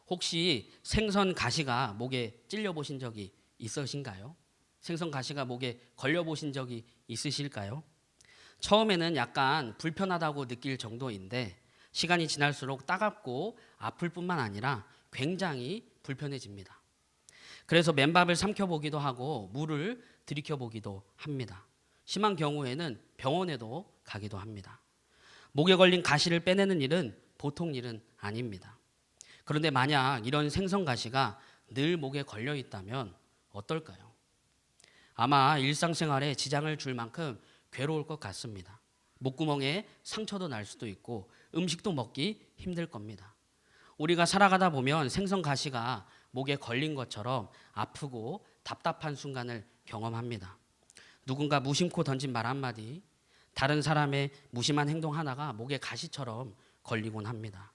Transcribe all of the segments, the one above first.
혹시 생선 가시가 목에 찔려 보신 적이 있으신가요? 생선 가시가 목에 걸려 보신 적이 있으실까요? 처음에는 약간 불편하다고 느낄 정도인데 시간이 지날수록 따갑고 아플 뿐만 아니라 굉장히 불편해집니다. 그래서 맨밥을 삼켜보기도 하고 물을 들이켜보기도 합니다. 심한 경우에는 병원에도 가기도 합니다. 목에 걸린 가시를 빼내는 일은 보통 일은 아닙니다. 그런데 만약 이런 생선 가시가 늘 목에 걸려 있다면 어떨까요? 아마 일상생활에 지장을 줄 만큼 괴로울 것 같습니다. 목구멍에 상처도 날 수도 있고 음식도 먹기 힘들 겁니다. 우리가 살아가다 보면 생선 가시가 목에 걸린 것처럼 아프고 답답한 순간을 경험합니다. 누군가 무심코 던진 말 한마디, 다른 사람의 무심한 행동 하나가 목에 가시처럼 걸리곤 합니다.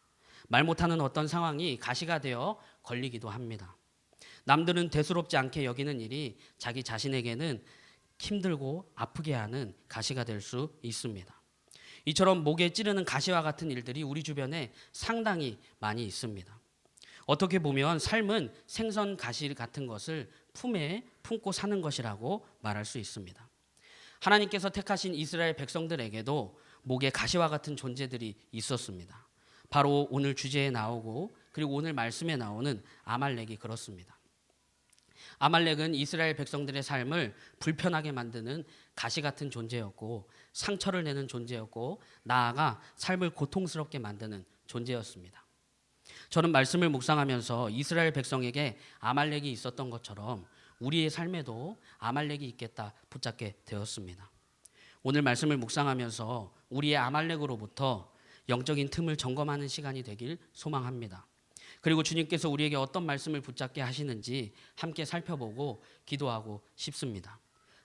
말 못하는 어떤 상황이 가시가 되어 걸리기도 합니다. 남들은 대수롭지 않게 여기는 일이 자기 자신에게는 힘들고 아프게 하는 가시가 될 수 있습니다. 이처럼 목에 찌르는 가시와 같은 일들이 우리 주변에 상당히 많이 있습니다. 어떻게 보면 삶은 생선 가시 같은 것을 품에 품고 사는 것이라고 말할 수 있습니다. 하나님께서 택하신 이스라엘 백성들에게도 목에 가시와 같은 존재들이 있었습니다. 바로 오늘 주제에 나오고 그리고 오늘 말씀에 나오는 아말렉이 그렇습니다. 아말렉은 이스라엘 백성들의 삶을 불편하게 만드는 가시 같은 존재였고 상처를 내는 존재였고 나아가 삶을 고통스럽게 만드는 존재였습니다. 저는 말씀을 묵상하면서 이스라엘 백성에게 아말렉이 있었던 것처럼 우리의 삶에도 아말렉이 있겠다 붙잡게 되었습니다. 오늘 말씀을 묵상하면서 우리의 아말렉으로부터 영적인 틈을 점검하는 시간이 되길 소망합니다. 그리고 주님께서 우리에게 어떤 말씀을 붙잡게 하시는지 함께 살펴보고 기도하고 싶습니다.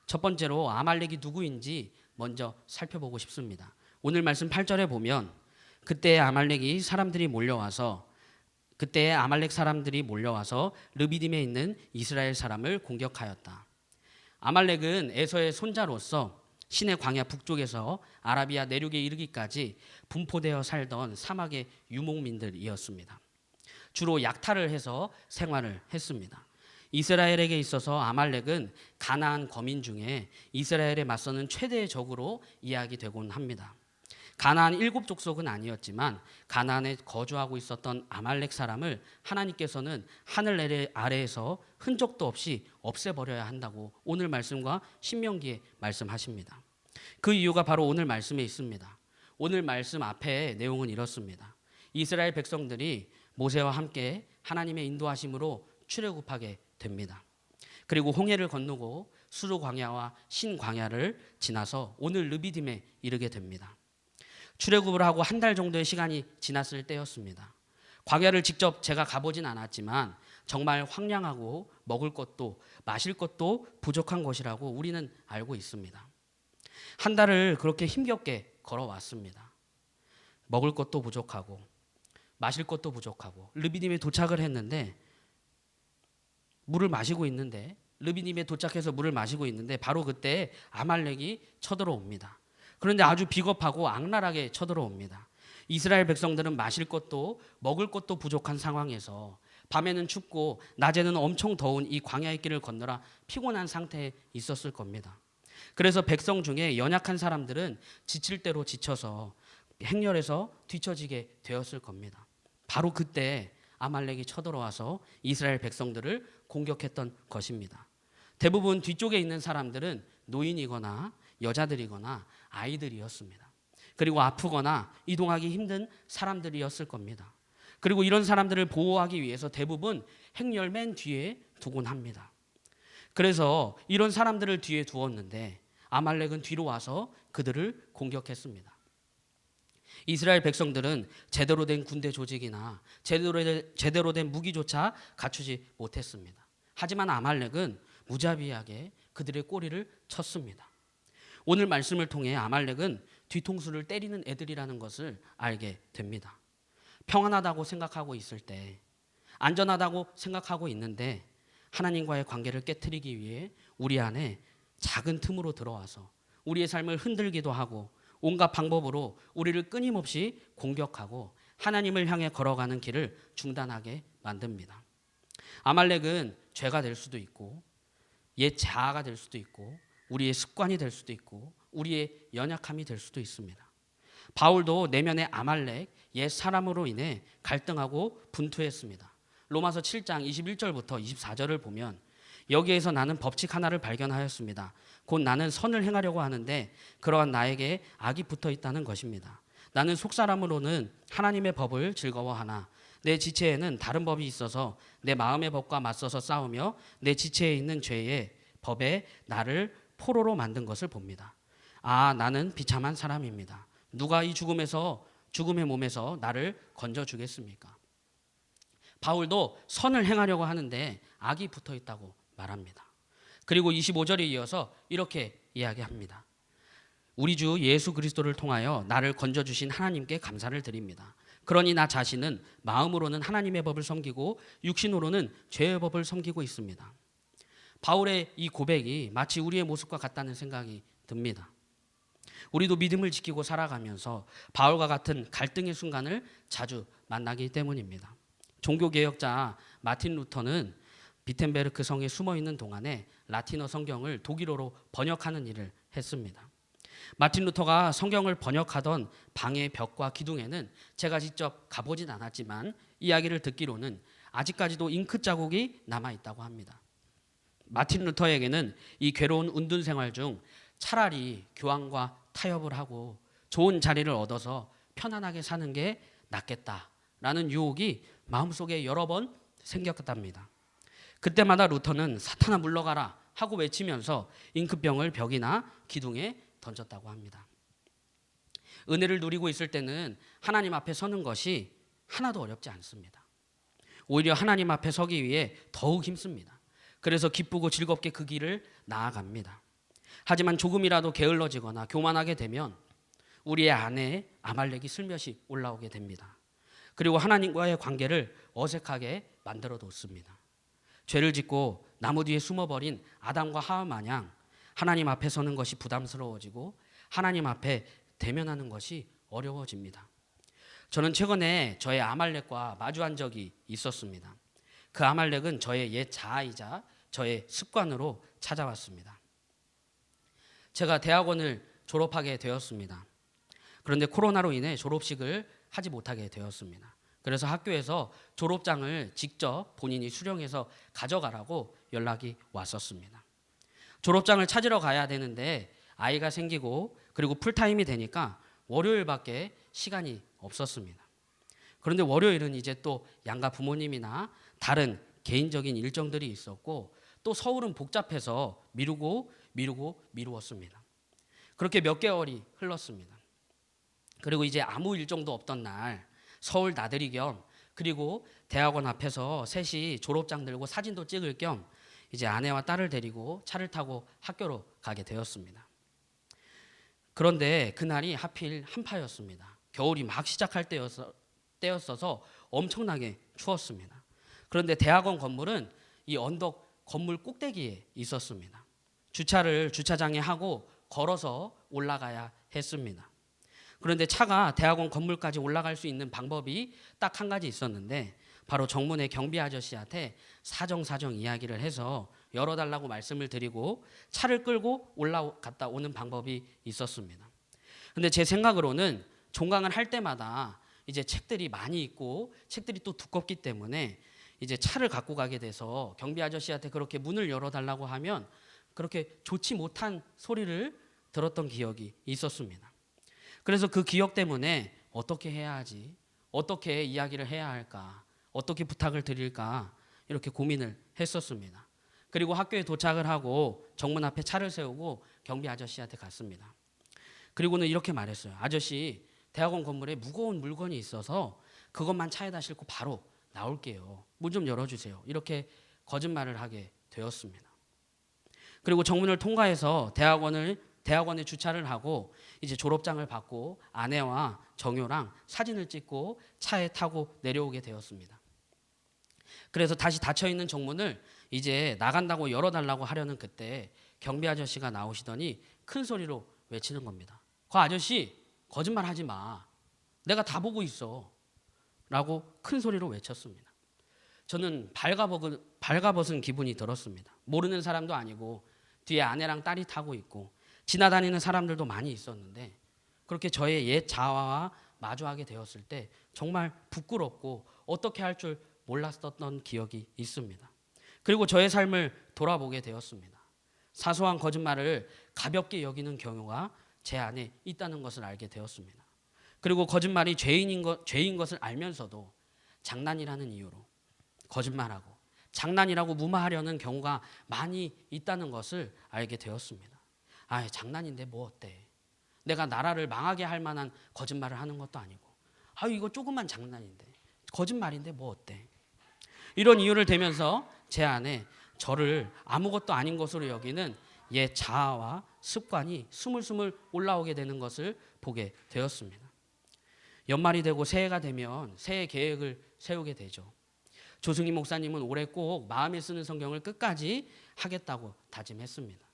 첫 번째로 아말렉이 누구인지 먼저 살펴보고 싶습니다. 오늘 말씀 8절에 보면 그때 아말렉 사람들이 몰려와서 르비딤에 있는 이스라엘 사람을 공격하였다. 아말렉은 에서의 손자로서 신의 광야 북쪽에서 아라비아 내륙에 이르기까지 분포되어 살던 사막의 유목민들이었습니다. 주로 약탈을 해서 생활을 했습니다. 이스라엘에게 있어서 아말렉은 가나안 거민 중에 이스라엘에 맞서는 최대의 적으로 이야기되곤 합니다. 가나안 7족속은 아니었지만 가나안에 거주하고 있었던 아말렉 사람을 하나님께서는 하늘 아래에서 흔적도 없이 없애버려야 한다고 오늘 말씀과 신명기에 말씀하십니다. 그 이유가 바로 오늘 말씀에 있습니다. 오늘 말씀 앞에 내용은 이렇습니다. 이스라엘 백성들이 모세와 함께 하나님의 인도하심으로 출애굽하게 됩니다. 그리고 홍해를 건너고 수르 광야와 신 광야를 지나서 오늘 르비딤에 이르게 됩니다. 출애굽을 하고 한 달 정도의 시간이 지났을 때였습니다. 광야를 직접 제가 가보진 않았지만 정말 황량하고 먹을 것도 마실 것도 부족한 것이라고 우리는 알고 있습니다. 한 달을 그렇게 힘겹게 걸어왔습니다. 먹을 것도 부족하고 마실 것도 부족하고 르비딤에 도착을 했는데 르비딤에 도착해서 물을 마시고 있는데 바로 그때 아말렉이 쳐들어옵니다. 그런데 아주 비겁하고 악랄하게 쳐들어옵니다. 이스라엘 백성들은 마실 것도 먹을 것도 부족한 상황에서 밤에는 춥고 낮에는 엄청 더운 이 광야의 길을 건너라 피곤한 상태에 있었을 겁니다. 그래서 백성 중에 연약한 사람들은 지칠 대로 지쳐서 행렬에서 뒤처지게 되었을 겁니다. 바로 그때 아말렉이 쳐들어와서 이스라엘 백성들을 공격했던 것입니다. 대부분 뒤쪽에 있는 사람들은 노인이거나 여자들이거나 아이들이었습니다. 그리고 아프거나 이동하기 힘든 사람들이었을 겁니다. 그리고 이런 사람들을 보호하기 위해서 대부분 행렬 맨 뒤에 두곤 합니다. 그래서 이런 사람들을 뒤에 두었는데 아말렉은 뒤로 와서 그들을 공격했습니다. 이스라엘 백성들은 제대로 된 군대 조직이나 제대로 된 무기조차 갖추지 못했습니다. 하지만 아말렉은 무자비하게 그들의 꼬리를 쳤습니다. 오늘 말씀을 통해 아말렉은 뒤통수를 때리는 애들이라는 것을 알게 됩니다. 평안하다고 생각하고 있을 때, 안전하다고 생각하고 있는데 하나님과의 관계를 깨트리기 위해 우리 안에 작은 틈으로 들어와서 우리의 삶을 흔들기도 하고 온갖 방법으로 우리를 끊임없이 공격하고 하나님을 향해 걸어가는 길을 중단하게 만듭니다. 아말렉은 죄가 될 수도 있고 옛 자아가 될 수도 있고 우리의 습관이 될 수도 있고 우리의 연약함이 될 수도 있습니다. 바울도 내면의 아말렉 옛 사람으로 인해 갈등하고 분투했습니다. 로마서 7장 21절부터 24절을 보면 여기에서 나는 법칙 하나를 발견하였습니다. 곧 나는 선을 행하려고 하는데 그러한 나에게 악이 붙어 있다는 것입니다. 나는 속사람으로는 하나님의 법을 즐거워하나 내 지체에는 다른 법이 있어서 내 마음의 법과 맞서서 싸우며 내 지체에 있는 죄의 법에 나를 포로로 만든 것을 봅니다. 아, 나는 비참한 사람입니다. 누가 이 죽음의 몸에서 나를 건져주겠습니까? 바울도 선을 행하려고 하는데 악이 붙어 있다고 말합니다. 그리고 25절에 이어서 이렇게 이야기합니다. 우리 주 예수 그리스도를 통하여 나를 건져주신 하나님께 감사를 드립니다. 그러니 나 자신은 마음으로는 하나님의 법을 섬기고 육신으로는 죄의 법을 섬기고 있습니다. 바울의 이 고백이 마치 우리의 모습과 같다는 생각이 듭니다. 우리도 믿음을 지키고 살아가면서 바울과 같은 갈등의 순간을 자주 만나기 때문입니다. 종교개혁자 마틴 루터는 비텐베르크 성에 숨어있는 동안에 라틴어 성경을 독일어로 번역하는 일을 했습니다. 마틴 루터가 성경을 번역하던 방의 벽과 기둥에는 제가 직접 가보진 않았지만 이야기를 듣기로는 아직까지도 잉크 자국이 남아있다고 합니다. 마틴 루터에게는 이 괴로운 운둔 생활 중 차라리 교황과 타협을 하고 좋은 자리를 얻어서 편안하게 사는 게 낫겠다라는 유혹이 마음속에 여러 번 생겼답니다. 그때마다 루터는 사탄아 물러가라 하고 외치면서 잉크병을 벽이나 기둥에 던졌다고 합니다. 은혜를 누리고 있을 때는 하나님 앞에 서는 것이 하나도 어렵지 않습니다. 오히려 하나님 앞에 서기 위해 더욱 힘씁니다. 그래서 기쁘고 즐겁게 그 길을 나아갑니다. 하지만 조금이라도 게을러지거나 교만하게 되면 우리의 안에 아말렉이 슬며시 올라오게 됩니다. 그리고 하나님과의 관계를 어색하게 만들어 놓습니다. 죄를 짓고 나무 뒤에 숨어버린 아담과 하와 마냥 하나님 앞에 서는 것이 부담스러워지고 하나님 앞에 대면하는 것이 어려워집니다. 저는 최근에 저의 아말렉과 마주한 적이 있었습니다. 그 아말렉은 저의 옛 자아이자 저의 습관으로 찾아왔습니다. 제가 대학원을 졸업하게 되었습니다. 그런데 코로나로 인해 졸업식을 하지 못하게 되었습니다. 그래서 학교에서 졸업장을 직접 본인이 수령해서 가져가라고 연락이 왔었습니다. 졸업장을 찾으러 가야 되는데 아이가 생기고 그리고 풀타임이 되니까 월요일밖에 시간이 없었습니다. 그런데 월요일은 이제 또 양가 부모님이나 다른 개인적인 일정들이 있었고 또 서울은 복잡해서 미루었습니다. 그렇게 몇 개월이 흘렀습니다. 그리고 이제 아무 일정도 없던 날 서울 나들이 겸 그리고 대학원 앞에서 셋이 졸업장 들고 사진도 찍을 겸 이제 아내와 딸을 데리고 차를 타고 학교로 가게 되었습니다. 그런데 그날이 하필 한파였습니다. 겨울이 막 시작할 때였어서 엄청나게 추웠습니다. 그런데 대학원 건물은 이 언덕 건물 꼭대기에 있었습니다. 주차를 주차장에 하고 걸어서 올라가야 했습니다. 그런데 차가 대학원 건물까지 올라갈 수 있는 방법이 딱 한 가지 있었는데 바로 정문의 경비 아저씨한테 사정 이야기를 해서 열어달라고 말씀을 드리고 차를 끌고 올라갔다 오는 방법이 있었습니다. 근데 제 생각으로는 종강을 할 때마다 이제 책들이 많이 있고 책들이 또 두껍기 때문에 이제 차를 갖고 가게 돼서 경비 아저씨한테 그렇게 문을 열어달라고 하면 그렇게 좋지 못한 소리를 들었던 기억이 있었습니다. 그래서 그 기억 때문에 어떻게 해야 하지? 어떻게 이야기를 해야 할까? 어떻게 부탁을 드릴까? 이렇게 고민을 했었습니다. 그리고 학교에 도착을 하고 정문 앞에 차를 세우고 경비 아저씨한테 갔습니다. 그리고는 이렇게 말했어요. 아저씨, 대학원 건물에 무거운 물건이 있어서 그것만 차에다 싣고 바로 나올게요. 문 좀 열어주세요. 이렇게 거짓말을 하게 되었습니다. 그리고 정문을 통과해서 대학원에 주차를 하고 이제 졸업장을 받고 아내와 정효랑 사진을 찍고 차에 타고 내려오게 되었습니다. 그래서 다시 닫혀있는 정문을 이제 나간다고 열어달라고 하려는 그때 경비 아저씨가 나오시더니 큰 소리로 외치는 겁니다. 그 아저씨 거짓말 하지 마. 내가 다 보고 있어. 라고 큰 소리로 외쳤습니다. 저는 발가벗은 기분이 들었습니다. 모르는 사람도 아니고 뒤에 아내랑 딸이 타고 있고 지나다니는 사람들도 많이 있었는데 그렇게 저의 옛 자아와 마주하게 되었을 때 정말 부끄럽고 어떻게 할 줄 몰랐었던 기억이 있습니다. 그리고 저의 삶을 돌아보게 되었습니다. 사소한 거짓말을 가볍게 여기는 경우가 제 안에 있다는 것을 알게 되었습니다. 그리고 거짓말이 죄인 것을 알면서도 장난이라는 이유로 거짓말하고 장난이라고 무마하려는 경우가 많이 있다는 것을 알게 되었습니다. 아, 장난인데 뭐 어때? 내가 나라를 망하게 할 만한 거짓말을 하는 것도 아니고 이거 조그만 장난인데 거짓말인데 뭐 어때? 이런 이유를 대면서 제 안에 저를 아무것도 아닌 것으로 여기는 옛 자아와 습관이 스물스물 올라오게 되는 것을 보게 되었습니다. 연말이 되고 새해가 되면 새해 계획을 세우게 되죠. 조승희 목사님은 올해 꼭 마음에 쓰는 성경을 끝까지 하겠다고 다짐했습니다.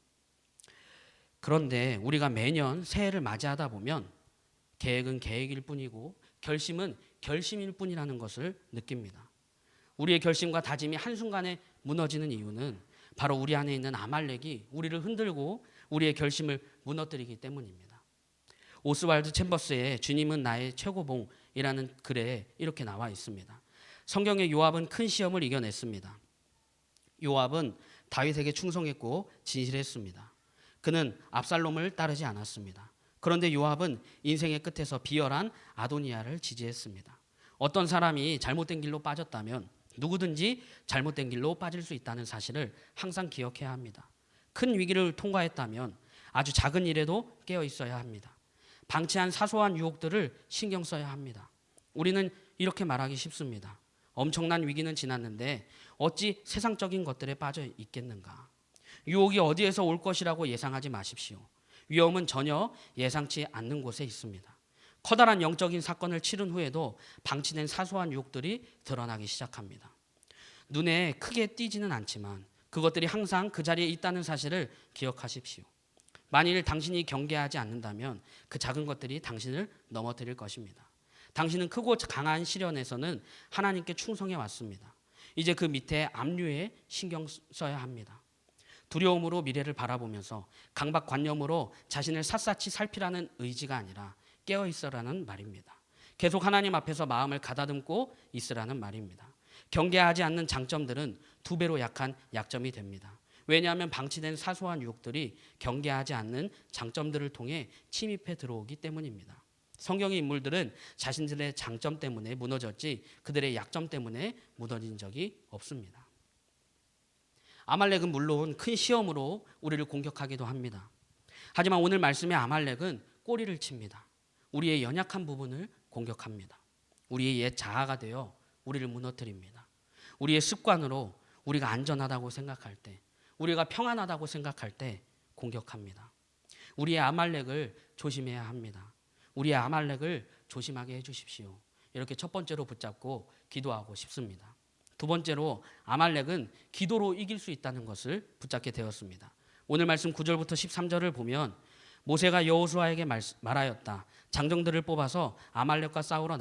그런데 우리가 매년 새해를 맞이하다 보면 계획은 계획일 뿐이고 결심은 결심일 뿐이라는 것을 느낍니다. 우리의 결심과 다짐이 한순간에 무너지는 이유는 바로 우리 안에 있는 아말렉이 우리를 흔들고 우리의 결심을 무너뜨리기 때문입니다. 오스왈드 챔버스의 주님은 나의 최고봉이라는 글에 이렇게 나와 있습니다. 성경의 요압은 큰 시험을 이겨냈습니다. 요압은 다윗에게 충성했고 진실했습니다. 그는 압살롬을 따르지 않았습니다. 그런데 요압은 인생의 끝에서 비열한 아도니아를 지지했습니다. 어떤 사람이 잘못된 길로 빠졌다면 누구든지 잘못된 길로 빠질 수 있다는 사실을 항상 기억해야 합니다. 큰 위기를 통과했다면 아주 작은 일에도 깨어 있어야 합니다. 방치한 사소한 유혹들을 신경 써야 합니다. 우리는 이렇게 말하기 쉽습니다. 엄청난 위기는 지났는데 어찌 세상적인 것들에 빠져 있겠는가? 유혹이 어디에서 올 것이라고 예상하지 마십시오. 위험은 전혀 예상치 않는 곳에 있습니다. 커다란 영적인 사건을 치른 후에도 방치된 사소한 유혹들이 드러나기 시작합니다. 눈에 크게 띄지는 않지만 그것들이 항상 그 자리에 있다는 사실을 기억하십시오. 만일 당신이 경계하지 않는다면 그 작은 것들이 당신을 넘어뜨릴 것입니다. 당신은 크고 강한 시련에서는 하나님께 충성해 왔습니다. 이제 그 밑에 압류에 신경 써야 합니다. 두려움으로 미래를 바라보면서 강박관념으로 자신을 샅샅이 살피라는 의지가 아니라 깨어 있으라는 말입니다. 계속 하나님 앞에서 마음을 가다듬고 있으라는 말입니다. 경계하지 않는 장점들은 2배로 약한 약점이 됩니다. 왜냐하면 방치된 사소한 유혹들이 경계하지 않는 장점들을 통해 침입해 들어오기 때문입니다. 성경의 인물들은 자신들의 장점 때문에 무너졌지 그들의 약점 때문에 무너진 적이 없습니다. 아말렉은 물론 큰 시험으로 우리를 공격하기도 합니다. 하지만 오늘 말씀의 아말렉은 꼬리를 칩니다. 우리의 연약한 부분을 공격합니다. 우리의 옛 자아가 되어 우리를 무너뜨립니다. 우리의 습관으로 우리가 안전하다고 생각할 때, 우리가 평안하다고 생각할 때 공격합니다. 우리의 아말렉을 조심해야 합니다. 우리의 아말렉을 조심하게 해주십시오. 이렇게 첫 번째로 붙잡고 기도하고 싶습니다. 두 번째로 아말렉은 기도로 이길 수 있다는 것을 붙잡게 되었습니다. 오늘 말씀 9절부터 13절을 보면 모세가 여호수아에게 말하였다. 장정들을 뽑아서 아말렉과 싸우러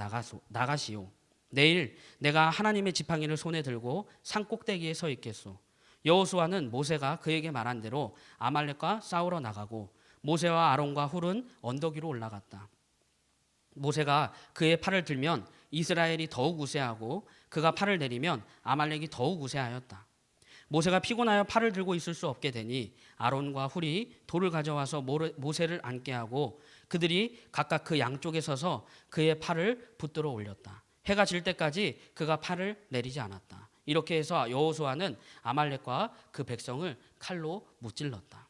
나가시오. 내일 내가 하나님의 지팡이를 손에 들고 산 꼭대기에 서 있겠소. 여호수아는 모세가 그에게 말한 대로 아말렉과 싸우러 나가고 모세와 아론과 훌은 언덕 위로 올라갔다. 모세가 그의 팔을 들면 이스라엘이 더욱 우세하고 그가 팔을 내리면 아말렉이 더욱 우세하였다. 모세가 피곤하여 팔을 들고 있을 수 없게 되니 아론과 훌이 돌을 가져와서 모세를 앉게 하고 그들이 각각 그 양쪽에 서서 그의 팔을 붙들어 올렸다. 해가 질 때까지 그가 팔을 내리지 않았다. 이렇게 해서 여호수아는 아말렉과 그 백성을 칼로 무찔렀다.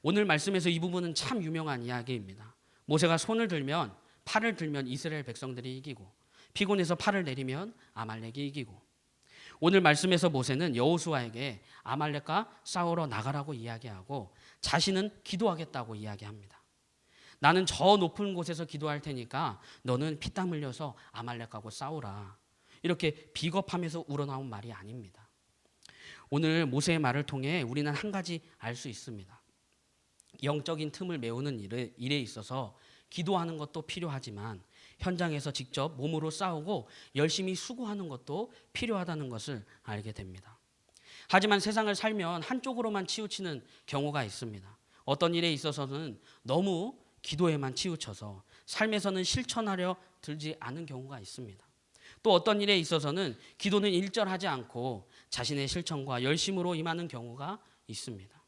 오늘 말씀에서 이 부분은 참 유명한 이야기입니다. 모세가 팔을 들면 이스라엘 백성들이 이기고 피곤해서 팔을 내리면 아말렉이 이기고 오늘 말씀에서 모세는 여호수아에게 아말렉과 싸우러 나가라고 이야기하고 자신은 기도하겠다고 이야기합니다. 나는 저 높은 곳에서 기도할 테니까 너는 피땀 흘려서 아말렉하고 싸우라. 이렇게 비겁하면서 우러나온 말이 아닙니다. 오늘 모세의 말을 통해 우리는 한 가지 알 수 있습니다. 영적인 틈을 메우는 일에 있어서 기도하는 것도 필요하지만 현장에서 직접 몸으로 싸우고 열심히 수고하는 것도 필요하다는 것을 알게 됩니다. 하지만 세상을 살면 한쪽으로만 치우치는 경우가 있습니다. 어떤 일에 있어서는 너무 기도에만 치우쳐서 삶에서는 실천하려 들지 않은 경우가 있습니다. 또 어떤 일에 있어서는 기도는 일절하지 않고 자신의 실천과 열심으로 임하는 경우가 있습니다.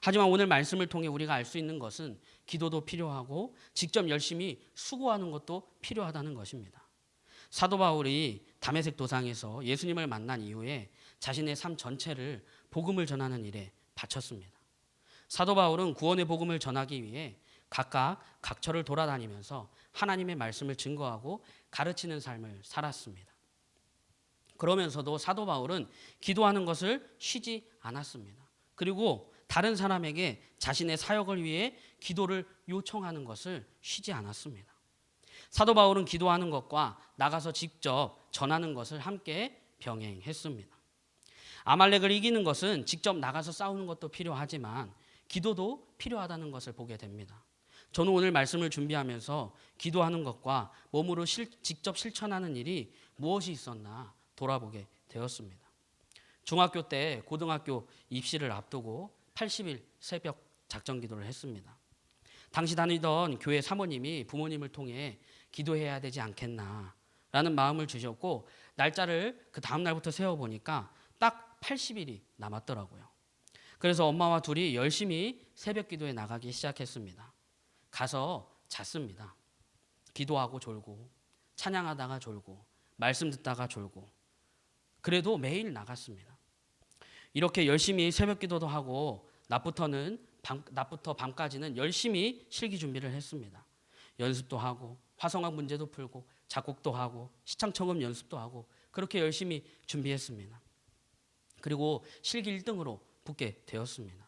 하지만 오늘 말씀을 통해 우리가 알 수 있는 것은 기도도 필요하고 직접 열심히 수고하는 것도 필요하다는 것입니다. 사도 바울이 다메섹 도상에서 예수님을 만난 이후에 자신의 삶 전체를 복음을 전하는 일에 바쳤습니다. 사도 바울은 구원의 복음을 전하기 위해 각각 각처를 돌아다니면서 하나님의 말씀을 증거하고 가르치는 삶을 살았습니다. 그러면서도 사도 바울은 기도하는 것을 쉬지 않았습니다. 그리고 다른 사람에게 자신의 사역을 위해 기도를 요청하는 것을 쉬지 않았습니다. 사도 바울은 기도하는 것과 나가서 직접 전하는 것을 함께 병행했습니다. 아말렉을 이기는 것은 직접 나가서 싸우는 것도 필요하지만 기도도 필요하다는 것을 보게 됩니다. 저는 오늘 말씀을 준비하면서 기도하는 것과 몸으로 직접 실천하는 일이 무엇이 있었나 돌아보게 되었습니다. 중학교 때 고등학교 입시를 앞두고 80일 새벽 작정 기도를 했습니다. 당시 다니던 교회 사모님이 부모님을 통해 기도해야 되지 않겠나라는 마음을 주셨고 날짜를 그 다음 날부터 세어보니까 딱 80일이 남았더라고요. 그래서 엄마와 둘이 열심히 새벽 기도에 나가기 시작했습니다. 가서 잤습니다. 기도하고 졸고 찬양하다가 졸고 말씀 듣다가 졸고 그래도 매일 나갔습니다. 이렇게 열심히 새벽 기도도 하고 낮부터 밤까지는 열심히 실기 준비를 했습니다. 연습도 하고 화성학 문제도 풀고 작곡도 하고 시창청음 연습도 하고 그렇게 열심히 준비했습니다. 그리고 실기 1등으로 붙게 되었습니다.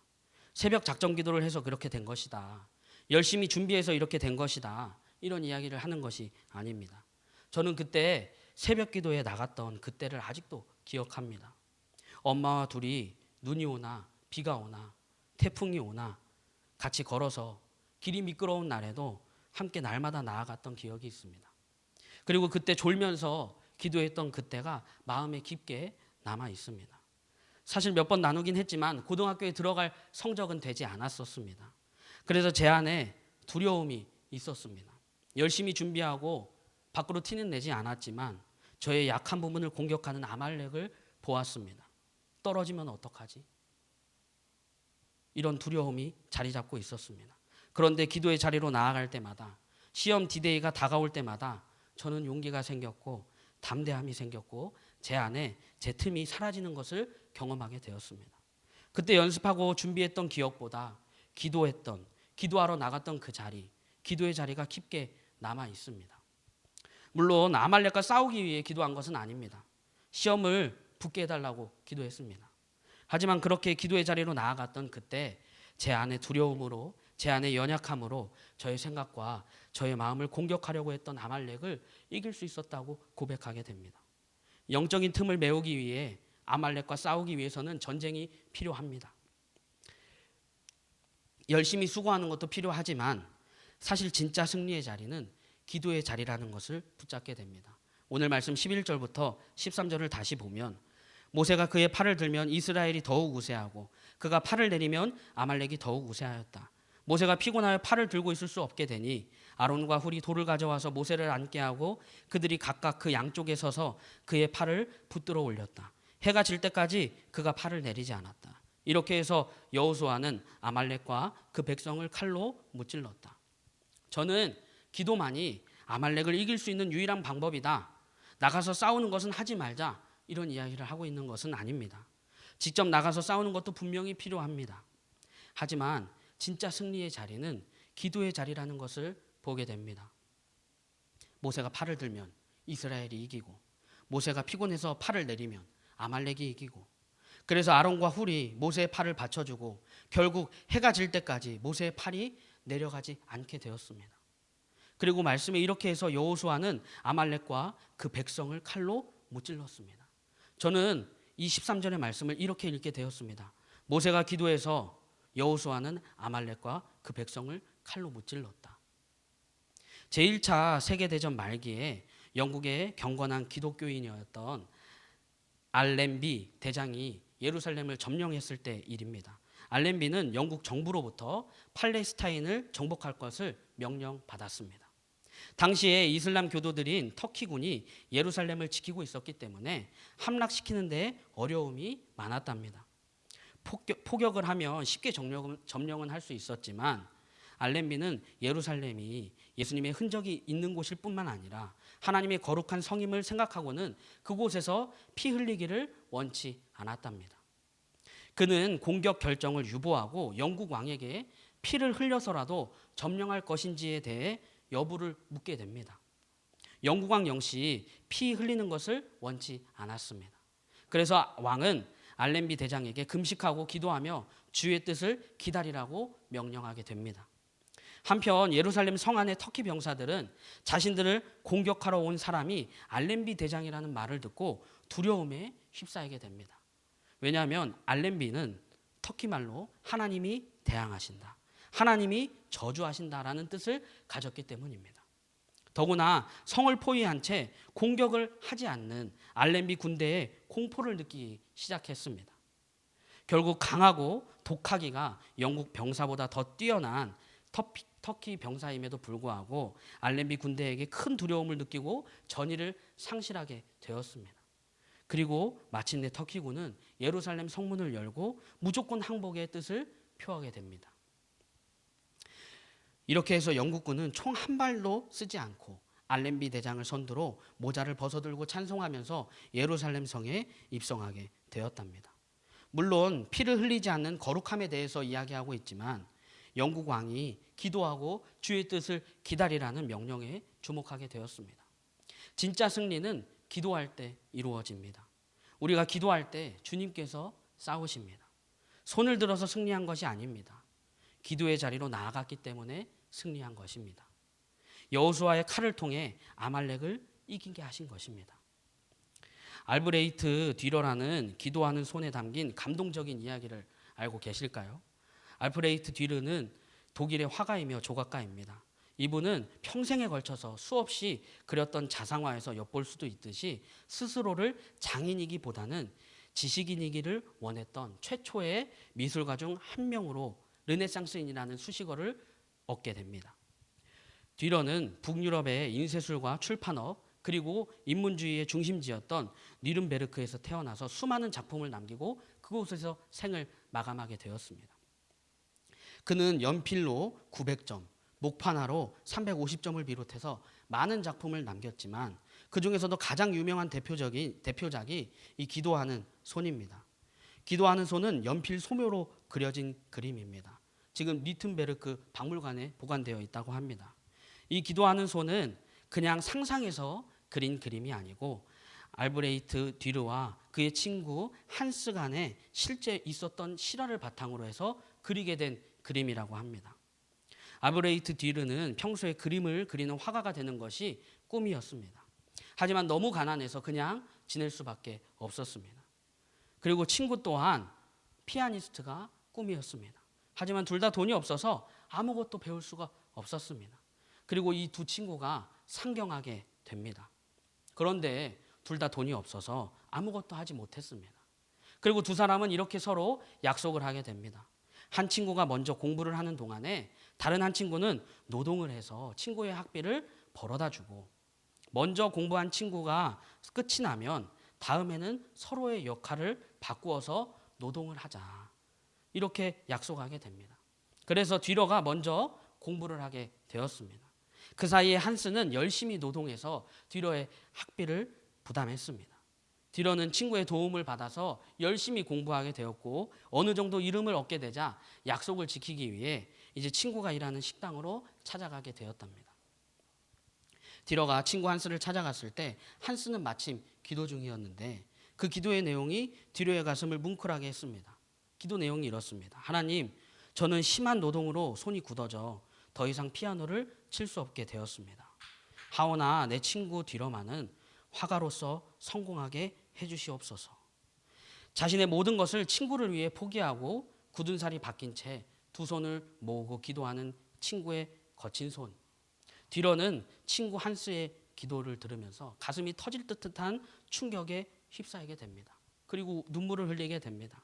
새벽 작정 기도를 해서 그렇게 된 것이다. 열심히 준비해서 이렇게 된 것이다. 이런 이야기를 하는 것이 아닙니다. 저는 그때 새벽 기도에 나갔던 그때를 아직도 기억합니다. 엄마와 둘이 눈이 오나 비가 오나 태풍이 오나 같이 걸어서 길이 미끄러운 날에도 함께 날마다 나아갔던 기억이 있습니다. 그리고 그때 졸면서 기도했던 그때가 마음에 깊게 남아 있습니다. 사실 몇 번 나누긴 했지만 고등학교에 들어갈 성적은 되지 않았었습니다. 그래서 제 안에 두려움이 있었습니다. 열심히 준비하고 밖으로 티는 내지 않았지만 저의 약한 부분을 공격하는 아말렉을 보았습니다. 떨어지면 어떡하지? 이런 두려움이 자리 잡고 있었습니다. 그런데 기도의 자리로 나아갈 때마다 시험 디데이가 다가올 때마다 저는 용기가 생겼고 담대함이 생겼고 제 안에 제 틈이 사라지는 것을 경험하게 되었습니다. 그때 연습하고 준비했던 기억보다 기도하러 나갔던 그 자리, 기도의 자리가 깊게 남아 있습니다. 물론 아말렉과 싸우기 위해 기도한 것은 아닙니다. 시험을 붙게 해달라고 기도했습니다. 하지만 그렇게 기도의 자리로 나아갔던 그때 제 안의 두려움으로 제 안의 연약함으로 저의 생각과 저의 마음을 공격하려고 했던 아말렉을 이길 수 있었다고 고백하게 됩니다. 영적인 틈을 메우기 위해 아말렉과 싸우기 위해서는 전쟁이 필요합니다. 열심히 수고하는 것도 필요하지만 사실 진짜 승리의 자리는 기도의 자리라는 것을 붙잡게 됩니다. 오늘 말씀 11절부터 13절을 다시 보면 모세가 그의 팔을 들면 이스라엘이 더욱 우세하고 그가 팔을 내리면 아말렉이 더욱 우세하였다. 모세가 피곤하여 팔을 들고 있을 수 없게 되니 아론과 훌이 돌을 가져와서 모세를 앉게 하고 그들이 각각 그 양쪽에 서서 그의 팔을 붙들어 올렸다. 해가 질 때까지 그가 팔을 내리지 않았다. 이렇게 해서 여호수아는 아말렉과 그 백성을 칼로 무찔렀다. 저는 기도만이 아말렉을 이길 수 있는 유일한 방법이다. 나가서 싸우는 것은 하지 말자. 이런 이야기를 하고 있는 것은 아닙니다. 직접 나가서 싸우는 것도 분명히 필요합니다. 하지만 진짜 승리의 자리는 기도의 자리라는 것을 보게 됩니다. 모세가 팔을 들면 이스라엘이 이기고 모세가 피곤해서 팔을 내리면 아말렉이 이기고 그래서 아론과 훌이 모세의 팔을 받쳐주고 결국 해가 질 때까지 모세의 팔이 내려가지 않게 되었습니다. 그리고 말씀에 이렇게 해서 여호수아는 아말렉과 그 백성을 칼로 무찔렀습니다. 저는 이 13절의 말씀을 이렇게 읽게 되었습니다. 모세가 기도해서 여호수아는 아말렉과 그 백성을 칼로 무찔렀다. 제1차 세계대전 말기에 영국의 경건한 기독교인이었던 알렌비 대장이 예루살렘을 점령했을 때 일입니다. 알렌비는 영국 정부로부터 팔레스타인을 정복할 것을 명령받았습니다. 당시에 이슬람 교도들인 터키군이 예루살렘을 지키고 있었기 때문에 함락시키는 데 어려움이 많았답니다. 포격을 하면 쉽게 점령은 할 수 있었지만 알렌비는 예루살렘이 예수님의 흔적이 있는 곳일 뿐만 아니라 하나님의 거룩한 성임을 생각하고는 그곳에서 피 흘리기를 원치 않았답니다. 그는 공격 결정을 유보하고 영국 왕에게 피를 흘려서라도 점령할 것인지에 대해 여부를 묻게 됩니다. 영국 왕 역시 피 흘리는 것을 원치 않았습니다. 그래서 왕은 알렌비 대장에게 금식하고 기도하며 주의 뜻을 기다리라고 명령하게 됩니다. 한편 예루살렘 성 안의 터키 병사들은 자신들을 공격하러 온 사람이 알렌비 대장이라는 말을 듣고 두려움에 휩싸이게 됩니다. 왜냐하면 알렌비는 터키 말로 하나님이 대항하신다, 하나님이 저주하신다라는 뜻을 가졌기 때문입니다. 더구나 성을 포위한 채 공격을 하지 않는 알렌비 군대에 공포를 느끼기 시작했습니다. 결국 강하고 독하기가 영국 병사보다 더 뛰어난 터키 병사임에도 불구하고 알렌비 군대에게 큰 두려움을 느끼고 전의를 상실하게 되었습니다. 그리고 마침내 터키군은 예루살렘 성문을 열고 무조건 항복의 뜻을 표하게 됩니다. 이렇게 해서 영국군은 총 한 발도 쓰지 않고 알렌비 대장을 선두로 모자를 벗어들고 찬송하면서 예루살렘 성에 입성하게 되었답니다. 물론 피를 흘리지 않는 거룩함에 대해서 이야기하고 있지만 영국 왕이 기도하고 주의 뜻을 기다리라는 명령에 주목하게 되었습니다. 진짜 승리는 기도할 때 이루어집니다. 우리가 기도할 때 주님께서 싸우십니다. 손을 들어서 승리한 것이 아닙니다. 기도의 자리로 나아갔기 때문에 승리한 것입니다. 여호수아의 칼을 통해 아말렉을 이기게 하신 것입니다. 알브레이트 뒤러라는 기도하는 손에 담긴 감동적인 이야기를 알고 계실까요? 알브레이트 뒤르는 독일의 화가이며 조각가입니다. 이분은 평생에 걸쳐서 수없이 그렸던 자상화에서 엿볼 수도 있듯이 스스로를 장인이기보다는 지식인이기를 원했던 최초의 미술가 중 한 명으로 르네상스인이라는 수식어를 얻게 됩니다. 뒤러는 북유럽의 인쇄술과 출판업 그리고 인문주의의 중심지였던 뉘른베르크에서 태어나서 수많은 작품을 남기고 그곳에서 생을 마감하게 되었습니다. 그는 연필로 900점, 목판화로 350점을 비롯해서 많은 작품을 남겼지만 그 중에서도 가장 유명한 대표작이 이 기도하는 손입니다. 기도하는 손은 연필 소묘로 그려진 그림입니다. 지금 뉘른베르크 박물관에 보관되어 있다고 합니다. 이 기도하는 손은 그냥 상상해서 그린 그림이 아니고 알브레이트 뒤르와 그의 친구 한스 간에 실제 있었던 실화를 바탕으로 해서 그리게 된 그림이라고 합니다. 알브레이트 뒤르는 평소에 그림을 그리는 화가가 되는 것이 꿈이었습니다. 하지만 너무 가난해서 그냥 지낼 수밖에 없었습니다. 그리고 친구 또한 피아니스트가 꿈이었습니다. 하지만 둘 다 돈이 없어서 아무것도 배울 수가 없었습니다. 그리고 이 두 친구가 상경하게 됩니다. 그런데 둘 다 돈이 없어서 아무것도 하지 못했습니다. 그리고 두 사람은 이렇게 서로 약속을 하게 됩니다. 한 친구가 먼저 공부를 하는 동안에 다른 한 친구는 노동을 해서 친구의 학비를 벌어다 주고 먼저 공부한 친구가 끝이 나면 다음에는 서로의 역할을 바꾸어서 노동을 하자. 이렇게 약속하게 됩니다. 그래서 뒤러가 먼저 공부를 하게 되었습니다. 그 사이에 한스는 열심히 노동해서 뒤러의 학비를 부담했습니다. 뒤러는 친구의 도움을 받아서 열심히 공부하게 되었고 어느 정도 이름을 얻게 되자 약속을 지키기 위해 이제 친구가 일하는 식당으로 찾아가게 되었답니다. 뒤러가 친구 한스를 찾아갔을 때 한스는 마침 기도 중이었는데 그 기도의 내용이 뒤러의 가슴을 뭉클하게 했습니다. 기도 내용이 이렇습니다. 하나님, 저는 심한 노동으로 손이 굳어져 더 이상 피아노를 칠 수 없게 되었습니다. 하오나 내 친구 뒤러만은 화가로서 성공하게 해주시옵소서. 자신의 모든 것을 친구를 위해 포기하고 굳은 살이 박힌 채 두 손을 모으고 기도하는 친구의 거친 손. 뒤로는 친구 한스의 기도를 들으면서 가슴이 터질 듯한 충격에 휩싸이게 됩니다. 그리고 눈물을 흘리게 됩니다.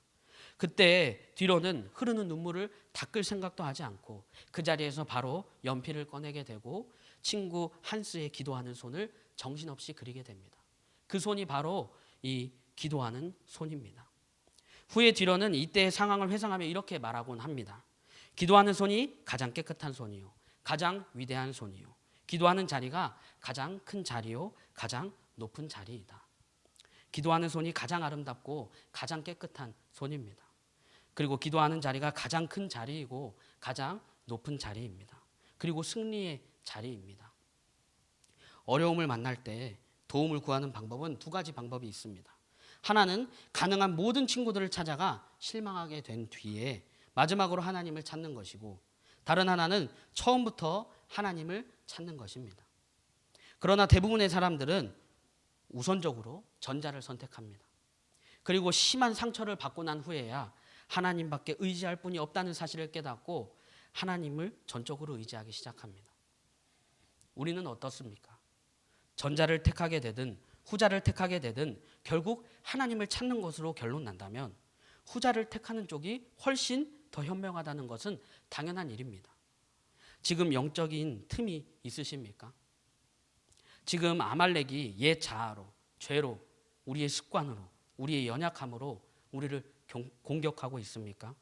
그때 뒤로는 흐르는 눈물을 닦을 생각도 하지 않고 그 자리에서 바로 연필을 꺼내게 되고 친구 한스의 기도하는 손을 정신없이 그리게 됩니다. 그 손이 바로 이 기도하는 손입니다. 후에 뒤로는 이때의 상황을 회상하며 이렇게 말하곤 합니다. 기도하는 손이 가장 깨끗한 손이요, 가장 위대한 손이요, 기도하는 자리가 가장 큰 자리요, 가장 높은 자리이다. 기도하는 손이 가장 아름답고 가장 깨끗한 손입니다. 그리고 기도하는 자리가 가장 큰 자리이고 가장 높은 자리입니다. 그리고 승리의 자리입니다. 어려움을 만날 때 도움을 구하는 방법은 두 가지 방법이 있습니다. 하나는 가능한 모든 친구들을 찾아가 실망하게 된 뒤에 마지막으로 하나님을 찾는 것이고, 다른 하나는 처음부터 하나님을 찾는 것입니다. 그러나 대부분의 사람들은 우선적으로 전자를 선택합니다. 그리고 심한 상처를 받고 난 후에야 하나님밖에 의지할 분이 없다는 사실을 깨닫고 하나님을 전적으로 의지하기 시작합니다. 우리는 어떻습니까? 전자를 택하게 되든 후자를 택하게 되든 결국 하나님을 찾는 것으로 결론 난다면 후자를 택하는 쪽이 훨씬 더 현명하다는 것은 당연한 일입니다. 지금 영적인 틈이 있으십니까? 지금 아말렉이 옛 자아로, 죄로, 우리의 습관으로, 우리의 연약함으로 우리를 공격하고 있습니까?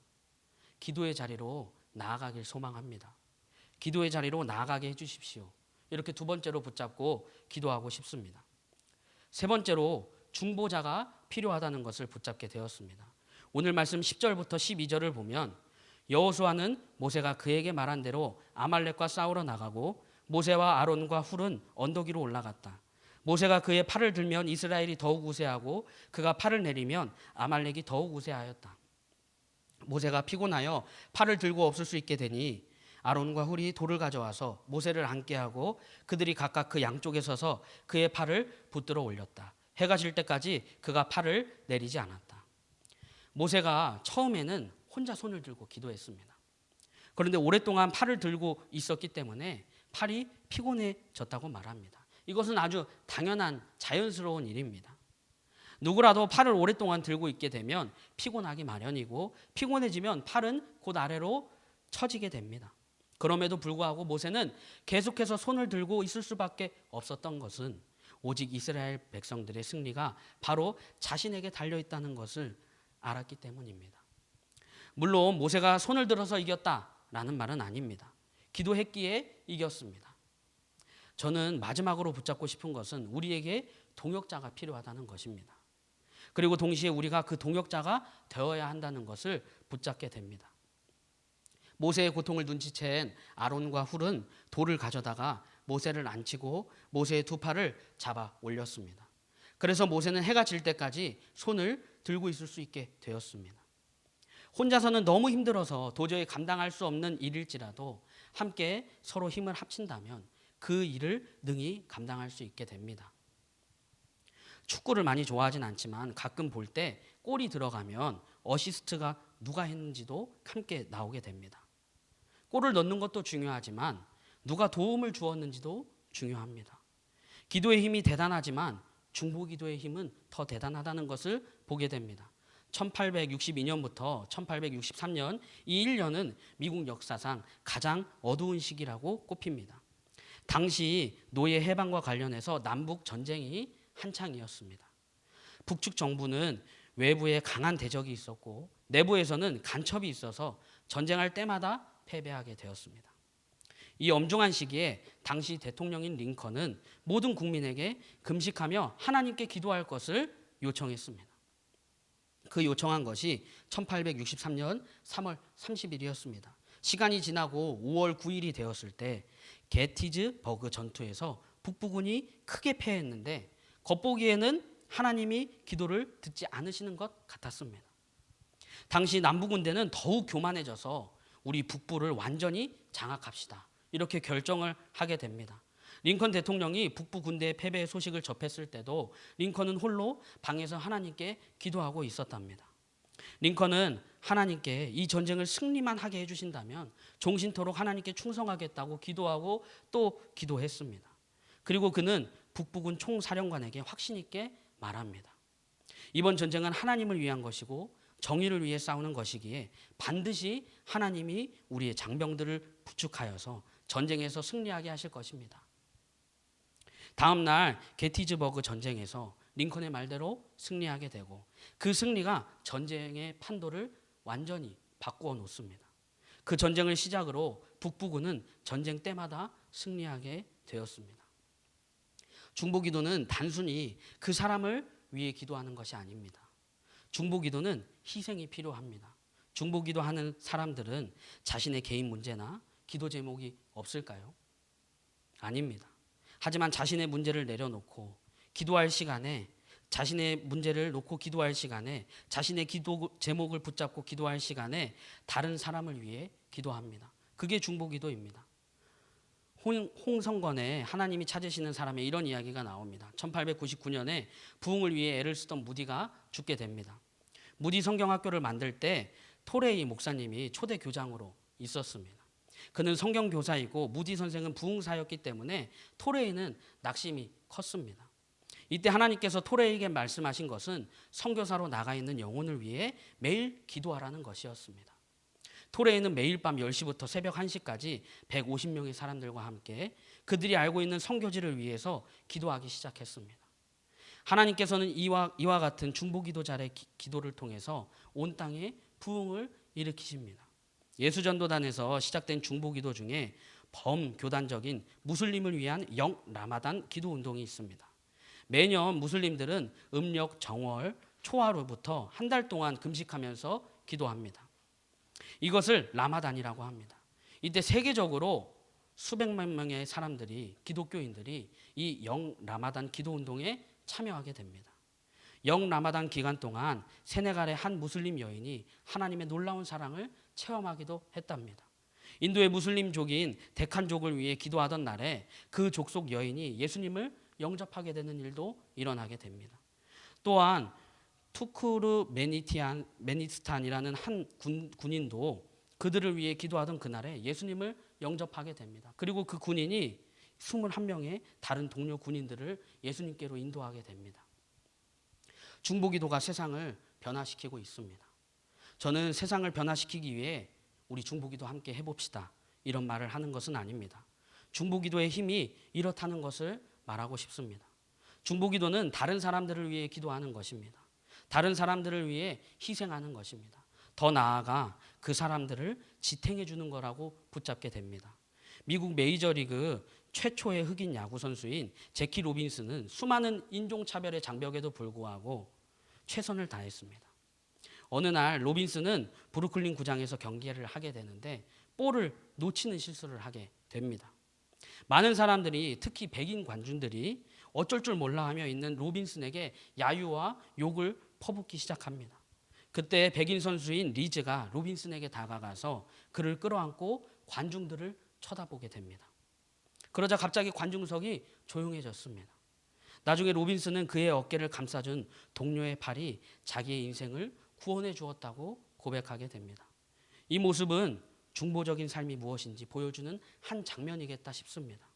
기도의 자리로 나아가길 소망합니다. 기도의 자리로 나아가게 해주십시오. 이렇게 두 번째로 붙잡고 기도하고 싶습니다. 세 번째로 중보자가 필요하다는 것을 붙잡게 되었습니다. 오늘 말씀 10절부터 12절을 보면 여호수아는 모세가 그에게 말한 대로 아말렉과 싸우러 나가고 모세와 아론과 훌은 언덕 위로 올라갔다. 모세가 그의 팔을 들면 이스라엘이 더욱 우세하고 그가 팔을 내리면 아말렉이 더욱 우세하였다. 모세가 피곤하여 팔을 들고 없을 수 있게 되니 아론과 훌이 돌을 가져와서 모세를 앉게 하고 그들이 각각 그 양쪽에 서서 그의 팔을 붙들어 올렸다. 해가 질 때까지 그가 팔을 내리지 않았다. 모세가 처음에는 혼자 손을 들고 기도했습니다. 그런데 오랫동안 팔을 들고 있었기 때문에 팔이 피곤해졌다고 말합니다. 이것은 아주 당연한 자연스러운 일입니다. 누구라도 팔을 오랫동안 들고 있게 되면 피곤하기 마련이고 피곤해지면 팔은 곧 아래로 처지게 됩니다. 그럼에도 불구하고 모세는 계속해서 손을 들고 있을 수밖에 없었던 것은 오직 이스라엘 백성들의 승리가 바로 자신에게 달려있다는 것을 알았기 때문입니다. 물론 모세가 손을 들어서 이겼다라는 말은 아닙니다. 기도했기에 이겼습니다. 저는 마지막으로 붙잡고 싶은 것은 우리에게 동역자가 필요하다는 것입니다. 그리고 동시에 우리가 그 동역자가 되어야 한다는 것을 붙잡게 됩니다. 모세의 고통을 눈치챈 아론과 훌은 돌을 가져다가 모세를 앉히고 모세의 두 팔을 잡아 올렸습니다. 그래서 모세는 해가 질 때까지 손을 들고 있을 수 있게 되었습니다. 혼자서는 너무 힘들어서 도저히 감당할 수 없는 일일지라도 함께 서로 힘을 합친다면 그 일을 능히 감당할 수 있게 됩니다. 축구를 많이 좋아하진 않지만 가끔 볼 때 골이 들어가면 어시스트가 누가 했는지도 함께 나오게 됩니다. 골을 넣는 것도 중요하지만 누가 도움을 주었는지도 중요합니다. 기도의 힘이 대단하지만 중보기도의 힘은 더 대단하다는 것을 보게 됩니다. 1862년부터 1863년 이 1년은 미국 역사상 가장 어두운 시기라고 꼽힙니다. 당시 노예 해방과 관련해서 남북 전쟁이 한창이었습니다. 북측 정부는 외부에 강한 대적이 있었고 내부에서는 간첩이 있어서 전쟁할 때마다 패배하게 되었습니다. 이 엄중한 시기에 당시 대통령인 링컨은 모든 국민에게 금식하며 하나님께 기도할 것을 요청했습니다. 그 요청한 것이 1863년 3월 30일이었습니다. 시간이 지나고 5월 9일이 되었을 때 게티즈버그 전투에서 북부군이 크게 패했는데 겉보기에는 하나님이 기도를 듣지 않으시는 것 같았습니다. 당시 남부 군대는 더욱 교만해져서 우리 북부를 완전히 장악합시다. 이렇게 결정을 하게 됩니다. 링컨 대통령이 북부 군대의 패배의 소식을 접했을 때도 링컨은 홀로 방에서 하나님께 기도하고 있었답니다. 링컨은 하나님께 이 전쟁을 승리만 하게 해주신다면 종신토록 하나님께 충성하겠다고 기도하고 또 기도했습니다. 그리고 그는 북부군 총사령관에게 확신 있게 말합니다. 이번 전쟁은 하나님을 위한 것이고 정의를 위해 싸우는 것이기에 반드시 하나님이 우리의 장병들을 부축하여서 전쟁에서 승리하게 하실 것입니다. 다음 날 게티즈버그 전쟁에서 링컨의 말대로 승리하게 되고 그 승리가 전쟁의 판도를 완전히 바꾸어 놓습니다. 그 전쟁을 시작으로 북부군은 전쟁 때마다 승리하게 되었습니다. 중보기도는 단순히 그 사람을 위해 기도하는 것이 아닙니다. 중보기도는 희생이 필요합니다. 중보기도하는 사람들은 자신의 개인 문제나 기도 제목이 없을까요? 아닙니다. 하지만 자신의 문제를 내려놓고 기도할 시간에 자신의 문제를 놓고 기도할 시간에 자신의 기도 제목을 붙잡고 기도할 시간에 다른 사람을 위해 기도합니다. 그게 중보기도입니다. 홍성건에 하나님이 찾으시는 사람의 이런 이야기가 나옵니다. 1899년에 부흥을 위해 애를 쓰던 무디가 죽게 됩니다. 무디 성경학교를 만들 때 토레이 목사님이 초대 교장으로 있었습니다. 그는 성경교사이고 무디 선생은 부흥사였기 때문에 토레이는 낙심이 컸습니다. 이때 하나님께서 토레이에게 말씀하신 것은 선교사로 나가 있는 영혼을 위해 매일 기도하라는 것이었습니다. 토레이는 매일 밤 10시부터 새벽 1시까지 150명의 사람들과 함께 그들이 알고 있는 선교지를 위해서 기도하기 시작했습니다. 하나님께서는 이와 같은 중보기도자의 기도를 통해서 온 땅에 부흥을 일으키십니다. 예수전도단에서 시작된 중보기도 중에 범교단적인 무슬림을 위한 영라마단 기도운동이 있습니다. 매년 무슬림들은 음력 정월 초하루부터 한 달 동안 금식하면서 기도합니다. 이것을 라마단이라고 합니다. 이때 세계적으로 수백만 명의 사람들이 기독교인들이 이 영라마단 기도운동에 참여하게 됩니다. 영라마단 기간 동안 세네갈의 한 무슬림 여인이 하나님의 놀라운 사랑을 체험하기도 했답니다. 인도의 무슬림족인 데칸족을 위해 기도하던 날에 그 족속 여인이 예수님을 영접하게 되는 일도 일어나게 됩니다. 또한 투크르메니스탄이라는 한 군인도 그들을 위해 기도하던 그날에 예수님을 영접하게 됩니다. 그리고 그 군인이 21명의 다른 동료 군인들을 예수님께로 인도하게 됩니다. 중보기도가 세상을 변화시키고 있습니다. 저는 세상을 변화시키기 위해 우리 중보기도 함께 해봅시다, 이런 말을 하는 것은 아닙니다. 중보기도의 힘이 이렇다는 것을 말하고 싶습니다. 중보기도는 다른 사람들을 위해 기도하는 것입니다. 다른 사람들을 위해 희생하는 것입니다. 더 나아가 그 사람들을 지탱해 주는 거라고 붙잡게 됩니다. 미국 메이저리그 최초의 흑인 야구 선수인 제키 로빈슨은 수많은 인종차별의 장벽에도 불구하고 최선을 다했습니다. 어느 날 로빈슨은 브루클린 구장에서 경기를 하게 되는데 볼을 놓치는 실수를 하게 됩니다. 많은 사람들이, 특히 백인 관중들이 어쩔 줄 몰라 하며 있는 로빈슨에게 야유와 욕을 퍼붓기 시작합니다. 그때 백인 선수인 리즈가 로빈슨에게 다가가서 그를 끌어안고 관중들을 쳐다보게 됩니다. 그러자 갑자기 관중석이 조용해졌습니다. 나중에 로빈슨은 그의 어깨를 감싸준 동료의 팔이 자기의 인생을 구원해 주었다고 고백하게 됩니다. 이 모습은 중보적인 삶이 무엇인지 보여주는 한 장면이겠다 싶습니다.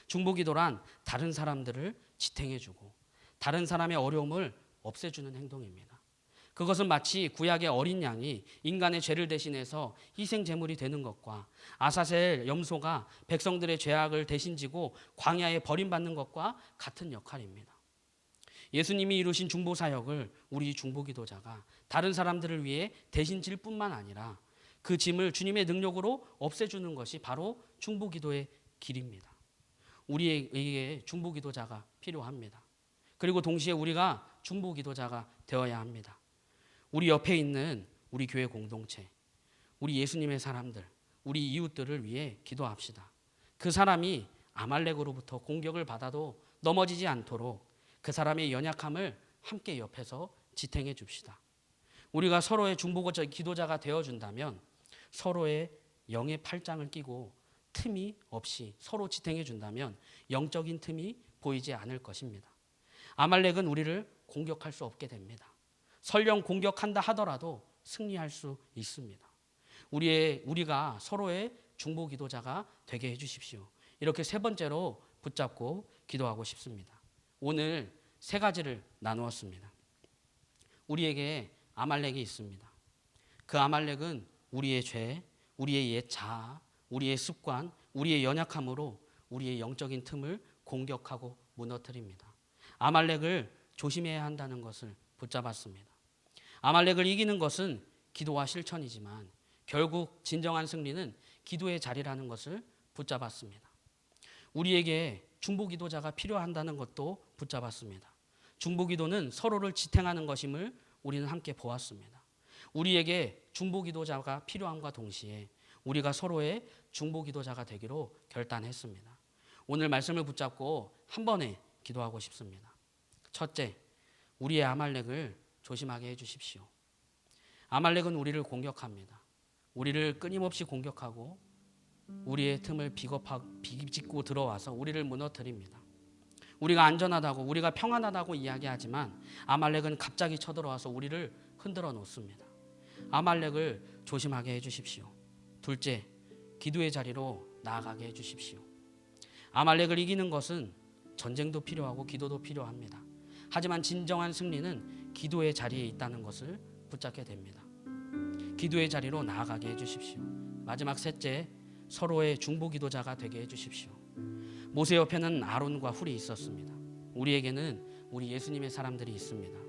중보기도란 다른 사람들을 지탱해주고 다른 사람의 어려움을 없애주는 행동입니다. 그것은 마치 구약의 어린 양이 인간의 죄를 대신해서 희생 제물이 되는 것과 아사셀 염소가 백성들의 죄악을 대신 지고 광야에 버림받는 것과 같은 역할입니다. 예수님이 이루신 중보 사역을 우리 중보기도자가 다른 사람들을 위해 대신 질 뿐만 아니라 그 짐을 주님의 능력으로 없애주는 것이 바로 중보기도의 길입니다. 우리에게 중보기도자가 필요합니다. 그리고 동시에 우리가 중보기도자가 되어야 합니다. 우리 옆에 있는 우리 교회 공동체, 우리 예수님의 사람들, 우리 이웃들을 위해 기도합시다. 그 사람이 아말렉으로부터 공격을 받아도 넘어지지 않도록 그 사람의 연약함을 함께 옆에서 지탱해 줍시다. 우리가 서로의 중보기도자가 되어준다면 서로의 영의 팔짱을 끼고 틈이 없이 서로 지탱해 준다면 영적인 틈이 보이지 않을 것입니다. 아말렉은 우리를 공격할 수 없게 됩니다. 설령 공격한다 하더라도 승리할 수 있습니다. 우리가 서로의 중보 기도자가 되게 해주십시오. 이렇게 세 번째로 붙잡고 기도하고 싶습니다. 오늘 세 가지를 나누었습니다. 우리에게 아말렉이 있습니다. 그 아말렉은 우리의 죄, 우리의 옛 자아, 우리의 습관, 우리의 연약함으로 우리의 영적인 틈을 공격하고 무너뜨립니다. 아말렉을 조심해야 한다는 것을 붙잡았습니다. 아말렉을 이기는 것은 기도와 실천이지만 결국 진정한 승리는 기도의 자리라는 것을 붙잡았습니다. 우리에게 중보기도자가 필요한다는 것도 붙잡았습니다. 중보기도는 서로를 지탱하는 것임을 우리는 함께 보았습니다. 우리에게 중보기도자가 필요함과 동시에 우리가 서로의 중보기도자가 되기로 결단했습니다. 오늘 말씀을 붙잡고 한 번에 기도하고 싶습니다. 첫째, 우리의 아말렉을 조심하게 해주십시오. 아말렉은 우리를 공격합니다. 우리를 끊임없이 공격하고 우리의 틈을 비집고 들어와서 우리를 무너뜨립니다. 우리가 안전하다고, 우리가 평안하다고 이야기하지만 아말렉은 갑자기 쳐들어와서 우리를 흔들어 놓습니다. 아말렉을 조심하게 해주십시오. 둘째, 기도의 자리로 나아가게 해주십시오. 아말렉을 이기는 것은 전쟁도 필요하고 기도도 필요합니다. 하지만 진정한 승리는 기도의 자리에 있다는 것을 붙잡게 됩니다. 기도의 자리로 나아가게 해주십시오. 마지막 셋째, 서로의 중보기도자가 되게 해주십시오. 모세 옆에는 아론과 훌이 있었습니다. 우리에게는 우리 예수님의 사람들이 있습니다.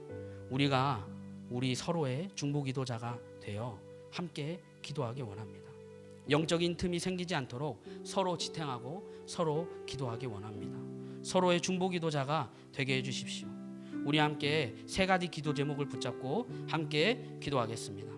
우리가 우리 서로의 중보기도자가 되어 함께 기도하기 원합니다. 영적인 틈이 생기지 않도록 서로 지탱하고 서로 기도하기 원합니다. 서로의 중보기도자가 되게 해주십시오. 우리 함께 세 가지 기도 제목을 붙잡고 함께 기도하겠습니다.